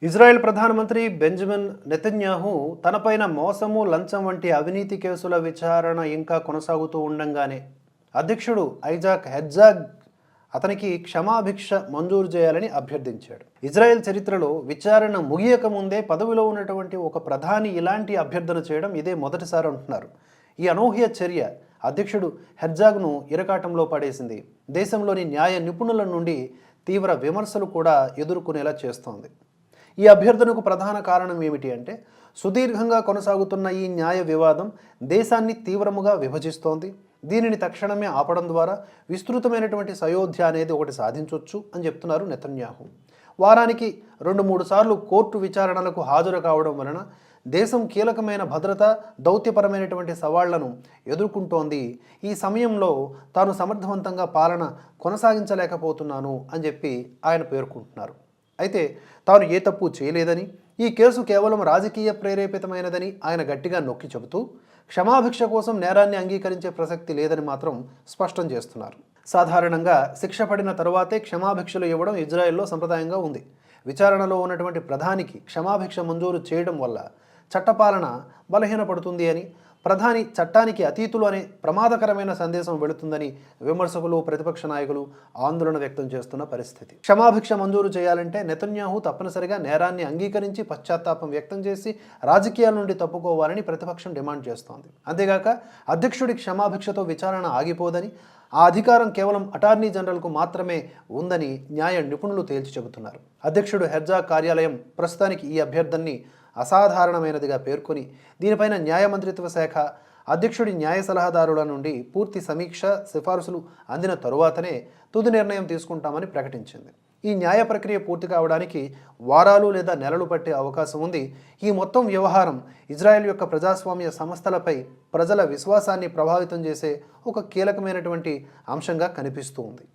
Israel ప్రధానమంత్రి Benjamin Netanyahu తనపైన మోసము లంచం వంటి అవినీతి కేసుల విచారణ ఇంకా కొనసాగుతూ ఉండంగానే అధ్యక్షుడు ఐజాక్ హెర్జాగ్ అతనికి క్షమాభిక్ష మంజూరు చేయాలని అభ్యర్థించాడు. ఇజ్రాయెల్ చరిత్రలో విచారణ ముగియక ముందే పదవిలో ఉన్నటువంటి ఒక ప్రధాని ఇలాంటి అభ్యర్థన చేయడం ఇదే మొదటిసారి అంటున్నారు. ఈ అనూహ్య చర్య అధ్యక్షుడు హెర్జాగ్ను ఇరకాటంలో పడేసింది. దేశంలోని న్యాయ నిపుణుల నుండి తీవ్ర విమర్శలు కూడా ఎదుర్కొనేలా చేస్తోంది. ఈ అభ్యర్థనకు ప్రధాన కారణం ఏమిటి అంటే, సుదీర్ఘంగా కొనసాగుతున్న ఈ న్యాయ వివాదం దేశాన్ని తీవ్రముగా విభజిస్తోంది. దీనిని తక్షణమే ఆపడం ద్వారా విస్తృతమైనటువంటి సయోధ్య అనేది ఒకటి సాధించవచ్చు అని చెప్తున్నారు నెతన్యాహు. వారానికి 2-3 సార్లు కోర్టు విచారణలకు హాజరు కావడం వలన దేశం కీలకమైన భద్రత, దౌత్యపరమైనటువంటి సవాళ్లను ఎదుర్కొంటోంది. ఈ సమయంలో తాను సమర్థవంతంగా పాలన కొనసాగించలేకపోతున్నాను అని చెప్పి ఆయన పేర్కొంటున్నారు. అయితే తాను ఏ తప్పు చేయలేదని, ఈ కేసు కేవలం రాజకీయ ప్రేరేపితమైనదని ఆయన గట్టిగా నొక్కి చెబుతూ క్షమాభిక్ష కోసం నేరాన్ని అంగీకరించే ప్రసక్తి లేదని మాత్రం స్పష్టం చేస్తున్నారు. సాధారణంగా శిక్ష పడిన తరువాతే క్షమాభిక్షలు ఇవ్వడం ఇజ్రాయెల్లో సంప్రదాయంగా ఉంది. విచారణలో ఉన్నటువంటి ప్రధానికి క్షమాభిక్ష మంజూరు చేయడం వల్ల చట్టపాలన బలహీనపడుతుంది అని, ప్రధాని చట్టానికి అతీతులు అనే ప్రమాదకరమైన సందేశం వెళుతుందని విమర్శకులు, ప్రతిపక్ష నాయకులు ఆందోళన వ్యక్తం చేస్తున్న పరిస్థితి. క్షమాభిక్ష మంజూరు చేయాలంటే నెతన్యాహు తప్పనిసరిగా నేరాన్ని అంగీకరించి పశ్చాత్తాపం వ్యక్తం చేసి రాజకీయాల నుండి తప్పుకోవాలని ప్రతిపక్షం డిమాండ్ చేస్తోంది. అంతేగాక అధ్యక్షుడి క్షమాభిక్షతో విచారణ ఆగిపోదని, ఆ అధికారం కేవలం అటార్నీ జనరల్కు మాత్రమే ఉందని న్యాయ నిపుణులు తేల్చి చెబుతున్నారు. అధ్యక్షుడు హెర్జాగ్ కార్యాలయం ప్రస్తుతానికి ఈ అభ్యర్థనని అసాధారణమైనదిగా పేర్కొని దీనిపైన న్యాయ మంత్రిత్వ శాఖ అధ్యక్షుడి న్యాయ సలహాదారుల నుండి పూర్తి సమీక్ష, సిఫారసులు అందిన తరువాతనే తుది నిర్ణయం తీసుకుంటామని ప్రకటించింది. ఈ న్యాయ ప్రక్రియ పూర్తి కావడానికి వారాలు లేదా నెలలు పట్టే అవకాశం ఉంది. ఈ మొత్తం వ్యవహారం ఇజ్రాయెల్ యొక్క ప్రజాస్వామ్య సంస్థలపై ప్రజల విశ్వాసాన్ని ప్రభావితం చేసే ఒక కీలకమైనటువంటి అంశంగా కనిపిస్తూ ఉంది.